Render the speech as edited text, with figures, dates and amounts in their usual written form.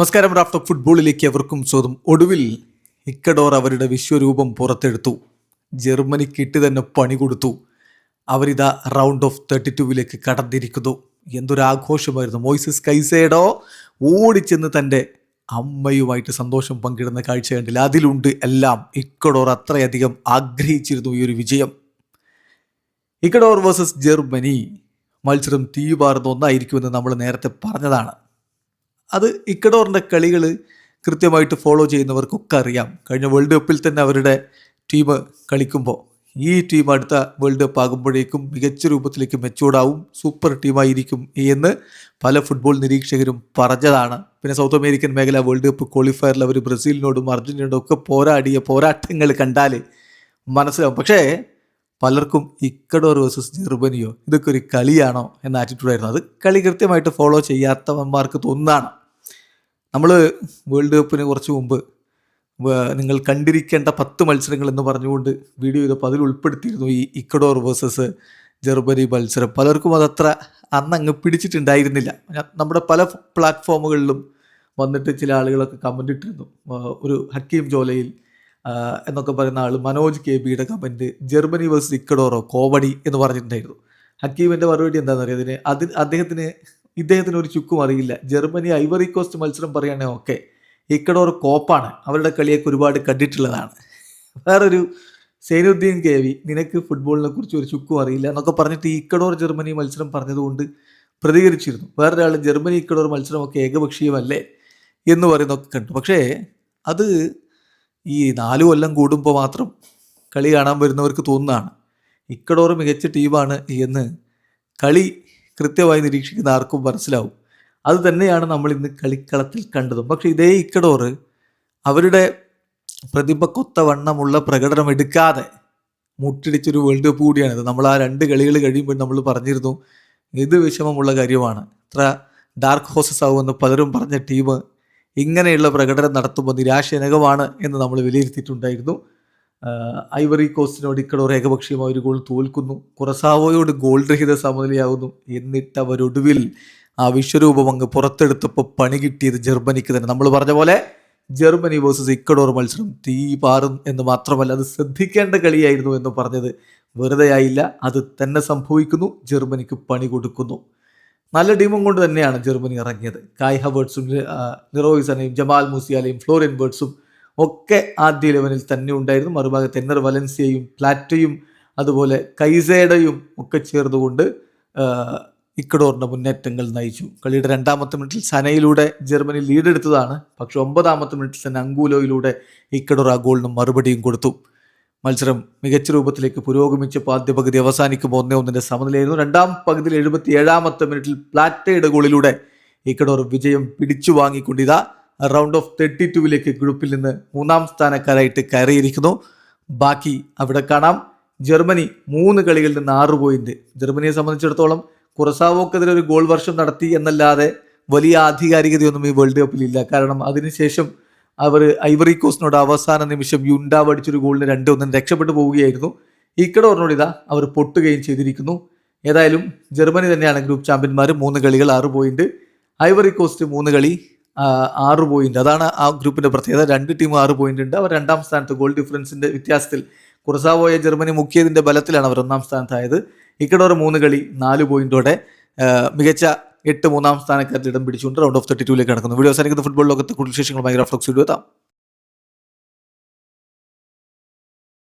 നമസ്കാരം. Raft of ഫുട്ബോളിലേക്ക് എവർക്കും സ്വാഗതം. ഒടുവിൽ ഇക്കഡോർ അവരുടെ വിശ്വരൂപം പുറത്തെടുത്തു. ജർമ്മനിക്ക് തന്നെ പണി കൊടുത്തു. അവരിതാ റൗണ്ട് ഓഫ് 32 കടന്നിരിക്കുന്നു. എന്തൊരാഘോഷമായിരുന്നു. മോയിസസ് കൈസേഡോ ഓടിച്ചെന്ന് തൻ്റെ അമ്മയുമായിട്ട് സന്തോഷം പങ്കിടുന്ന കാഴ്ച കണ്ടില്ല. അതിലുണ്ട് എല്ലാം. ഇക്കഡോർ അത്രയധികം ആഗ്രഹിച്ചിരുന്നു ഈ ഒരു വിജയം. ഇക്കഡോർ വേഴ്സസ് ജർമ്മനി മത്സരം തീവാർന്ന ഒന്നായിരിക്കുമെന്ന് നമ്മൾ നേരത്തെ പറഞ്ഞതാണ്. അത് ഇക്കഡോറിൻ്റെ കളികൾ കൃത്യമായിട്ട് ഫോളോ ചെയ്യുന്നവർക്കൊക്കെ അറിയാം. കഴിഞ്ഞ വേൾഡ് കപ്പിൽ തന്നെ അവരുടെ ടീം കളിക്കുമ്പോൾ ഈ ടീം അടുത്ത വേൾഡ് കപ്പ് ആകുമ്പോഴേക്കും മികച്ച രൂപത്തിലേക്ക് മെച്ചൂർഡാവും, സൂപ്പർ ടീമായിരിക്കും എന്ന് പല ഫുട്ബോൾ നിരീക്ഷകരും പറഞ്ഞതാണ്. പിന്നെ സൗത്ത് അമേരിക്കൻ മേഖല വേൾഡ് കപ്പ് ക്വാളിഫയറിൽ അവർ ബ്രസീലിനോടും അർജൻറ്റീനയോടും ഒക്കെ പോരാടിയ പോരാട്ടങ്ങൾ കണ്ടാൽ മനസ്സിലാവും. പക്ഷേ പലർക്കും ഇക്കഡോർ വേഴ്സസ് ജർമ്മനിയോ ഇതൊക്കെ ഒരു കളിയാണോ എന്ന ആറ്റിറ്റ്യൂഡായിരുന്നു. അത് കളി കൃത്യമായിട്ട് ഫോളോ ചെയ്യാത്തവന്മാർക്ക് തോന്നുന്നതാണ്. നമ്മൾ വേൾഡ് കപ്പിന് കുറച്ച് മുമ്പ് നിങ്ങൾ കണ്ടിരിക്കേണ്ട 10 മത്സരങ്ങൾ എന്ന് പറഞ്ഞുകൊണ്ട് വീഡിയോ ചെയ്തപ്പോൾ അതിൽ ഉൾപ്പെടുത്തിയിരുന്നു ഈ ഇക്കഡോർ വേഴ്സസ് ജർമ്മനി മത്സരം. പലർക്കും അതത്ര അന്നങ്ങ് പിടിച്ചിട്ടുണ്ടായിരുന്നില്ല. നമ്മുടെ പല പ്ലാറ്റ്ഫോമുകളിലും വന്നിട്ട് ചില ആളുകളൊക്കെ കമൻ്റ് ഇട്ടിരുന്നു. ഒരു ഹക്കീം ജോലയിൽ എന്നൊക്കെ പറയുന്ന ആൾ മനോജ് കെ ബിയുടെ കമൻറ്റ് ജർമ്മനി വേഴ്സസ് ഇക്കഡോറോ കോമഡി എന്ന് പറഞ്ഞിട്ടുണ്ടായിരുന്നു. ഹക്കീമിൻ്റെ മറുപടി എന്താണെന്ന് അറിയാം. ഇദ്ദേഹത്തിന് ഒരു ചുക്കും അറിയില്ല. ജർമ്മനി ഐവറി കോസ്റ്റ് മത്സരം പറയുകയാണെങ്കിൽ ഓക്കെ, ഇക്കഡോർ കോപ്പാണ്, അവരുടെ കളിയൊക്കെ ഒരുപാട് കണ്ടിട്ടുള്ളതാണ്. വേറൊരു സൈനുദ്ദീൻ കെ വി നിനക്ക് ഫുട്ബോളിനെ കുറിച്ച് ഒരു ചുക്കും അറിയില്ല എന്നൊക്കെ പറഞ്ഞിട്ട് ഈ ഇക്കഡോർ ജർമ്മനി മത്സരം പറഞ്ഞതുകൊണ്ട് പ്രതികരിച്ചിരുന്നു. വേറൊരാൾ ജർമ്മനി ഇക്കഡോർ മത്സരമൊക്കെ ഏകപക്ഷീയമല്ലേ എന്ന് പറയുന്നതൊക്കെ കണ്ടു. പക്ഷേ അത് ഈ 4 കൊല്ലം കൂടുമ്പോൾ മാത്രം കളി കാണാൻ വരുന്നവർക്ക് തോന്നുന്നതാണ്. ഇക്കഡോർ മികച്ച ടീമാണ് എന്ന് കളി കൃത്യമായി നിരീക്ഷിക്കുന്ന ആർക്കും മനസ്സിലാവും. അത് തന്നെയാണ് നമ്മൾ ഇന്ന് കളിക്കളത്തിൽ കണ്ടതും. പക്ഷേ ഇതേ ഇക്കഡോർ അവരുടെ പ്രതിഭക്കൊത്തവണ്ണമുള്ള പ്രകടനം എടുക്കാതെ മുട്ടിടിച്ചൊരു വേൾഡ് കപ്പ് കൂടിയാണിത്. നമ്മൾ ആ 2 കളികൾ കഴിയുമ്പോൾ നമ്മൾ പറഞ്ഞിരുന്നു ഇത് വിഷമമുള്ള കാര്യമാണ്. ഇത്ര ഡാർക്ക് ഹോഴ്സസ് ആവുമെന്ന് പലരും പറഞ്ഞ ടീം ഇങ്ങനെയുള്ള പ്രകടനം നടത്തുമ്പോൾ നിരാശജനകമാണ് എന്ന് നമ്മൾ വിലയിരുത്തിയിട്ടുണ്ടായിരുന്നു. ഐവറി കോസ്റ്റിനോട് ഇക്കഡോർ ഏകപക്ഷീയമായ ഒരു ഗോൾ തോൽക്കുന്നു. കുറസാവോയോട് ഗോൾ രഹിത സമനിലയാകുന്നു. എന്നിട്ട് അവരൊടുവിൽ ആ വിശ്വരൂപം അങ്ങ് പുറത്തെടുത്തപ്പോൾ പണി കിട്ടിയത് ജർമ്മനിക്ക് തന്നെ. നമ്മൾ പറഞ്ഞ പോലെ ജർമ്മനി വേഴ്സസ് ഇക്കഡോർ മത്സരം തീ പാറും എന്ന് മാത്രമല്ല അത് ശ്രദ്ധിക്കേണ്ട കളിയായിരുന്നു എന്ന് പറഞ്ഞത് വെറുതെ ആയില്ല. അത് തന്നെ സംഭവിക്കുന്നു. ജർമ്മനിക്ക് പണി കൊടുക്കുന്നു. നല്ല ടീമും കൊണ്ട് തന്നെയാണ് ജർമ്മനി ഇറങ്ങിയത്. കായ് ഹവേർട്സും ലിറോയ് സനയും ജമാൽ മൂസിയാലയും ഫ്ലോറിൻ ബേർട്സും ഒക്കെ ആദ്യ 11 തന്നെ ഉണ്ടായിരുന്നു. മറുഭാഗത്ത് എന്നർ വലൻസിയയും പ്ലാറ്റയും അതുപോലെ കൈസേഡയും ഒക്കെ ചേർന്നുകൊണ്ട് ഇക്കഡോറിൻ്റെ മുന്നേറ്റങ്ങൾ നയിച്ചു. കളിയുടെ 2ാമത്തെ മിനിറ്റിൽ സനയിലൂടെ ജർമ്മനി ലീഡെടുത്തതാണ്. പക്ഷെ 9ാമത്തെ മിനിറ്റിൽ തന്നെ അങ്കൂലോയിലൂടെ ഇക്കഡോർ ആ ഗോളിന് മറുപടിയും കൊടുത്തു. മത്സരം മികച്ച രൂപത്തിലേക്ക് പുരോഗമിച്ചപ്പോൾ ആദ്യ പകുതി അവസാനിക്കുമ്പോൾ 1-1 സമനിലയായിരുന്നു. 2ാം പകുതിയിൽ 77ാമത്തെ മിനിറ്റിൽ പ്ലാറ്റയുടെ ഗോളിലൂടെ ഇക്കഡോർ വിജയം പിടിച്ചു വാങ്ങിക്കൊണ്ടിതാ റൗണ്ട് ഓഫ് 32 ഗ്രൂപ്പിൽ നിന്ന് 3ാം സ്ഥാനക്കാരായിട്ട് കയറിയിരിക്കുന്നു. ബാക്കി അവിടെ കാണാം. ജർമ്മനി 3 കളികളിൽ നിന്ന് 6 പോയിന്റ്. ജർമ്മനിയെ സംബന്ധിച്ചിടത്തോളം കുറസാവോക്കെതിരെ ഒരു ഗോൾ വർഷം നടത്തി എന്നല്ലാതെ വലിയ ആധികാരികതയൊന്നും ഈ വേൾഡ് കപ്പിലില്ല. കാരണം അതിനുശേഷം അവർ ഐവറി കോസ്റ്റിനോട് അവസാന നിമിഷം യുണ്ടാവ് അടിച്ചൊരു ഗോളിന് 2-1 രക്ഷപ്പെട്ടു പോവുകയായിരുന്നു. ഇക്കഡോറിനോട് ഇതാ അവർ പൊട്ടുകയും ചെയ്തിരിക്കുന്നു. ഏതായാലും ജർമ്മനി തന്നെയാണ് ഗ്രൂപ്പ് ചാമ്പ്യന്മാർ. 3 കളികൾ 6 പോയിന്റ്. ഐവറി കോസ്റ്റ് 3 കളി 6 പോയിന്റ്. അതാണ് ആ ഗ്രൂപ്പിന്റെ പ്രത്യേകത. 2 ടീം 6 പോയിന്റ് ഉണ്ട്. അവർ 2ാം സ്ഥാനത്ത് ഗോൾ ഡിഫറൻസിന്റെ വ്യത്യാസത്തിൽ കുറസാവോയെ ജർമ്മനി മുക്കിയതിന്റെ ബലത്തിലാണ് അവർ 1ാം സ്ഥാനത്തായത്. ഇക്കഡോർ 3 കളി 4 പോയിന്റോടെ മികച്ച 8 3ാം സ്ഥാനക്കാരിൽ ഇടം പിടിച്ചുകൊണ്ട് റൗണ്ട് ഓഫ് 32 കടക്കുന്നു. വീഡിയോ അവസാനിക്കുന്ന ഫുട്ബോൾ ലോകത്തെ കൂടുതൽ വിശേഷങ്ങളുമായി റാഫ്റ്റ് ഓഫ് എത്താം.